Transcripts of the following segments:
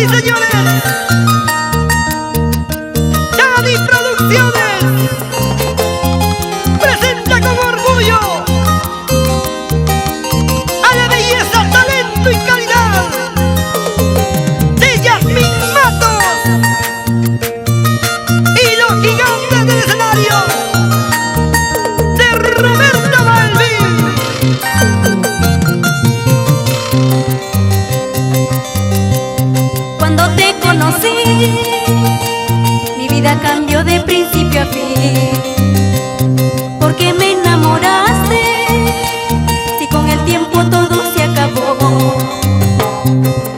y señores, Chani Producciones presenta con orgullo a la belleza, talento y calidad de Yasmín Matos y los gigantes del escenario de Roberto Balvin. Cuando te conocí, mi vida cambió de principio a fin. Porque me enamoraste, si con el tiempo todo se acabó.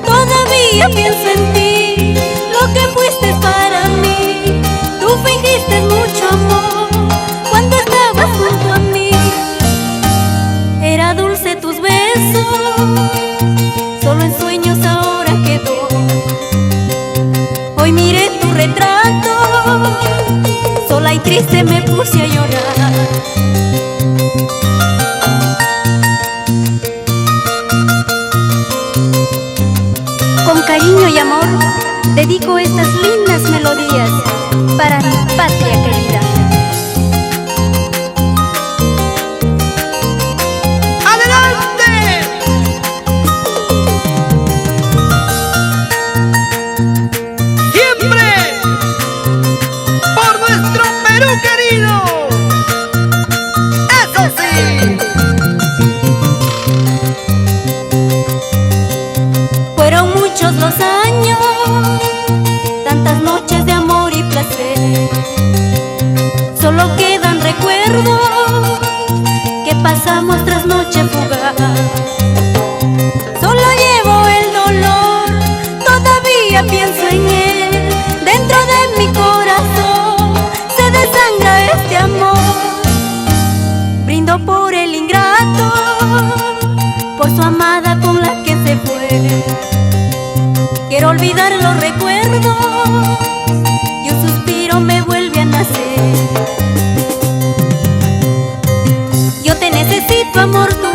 Todavía pienso en ti, lo que fuiste para mí. Tú fingiste mucho amor cuando estabas junto a mí. Era dulce tus besos, solo en sueños ahora quedó. Hoy miré tu retrato, sola y triste me puse a llorar. Con cariño y amor dedico estas lindas melodías para mi patria querida. ¡Adelante! Siempre por nuestro Perú querido. ¡Eso sí! Fueron muchos los años, tantas noches de amor y placer. Solo quedan recuerdos que pasamos tras noche fugaz. Solo llevo el dolor, todavía pienso en él. Dentro de mi corazón se desangra este amor. Brindo por el ingrato, por su amada con la que se fue. Quiero olvidar los recuerdos y un suspiro me vuelve a nacer. Yo te necesito, amor.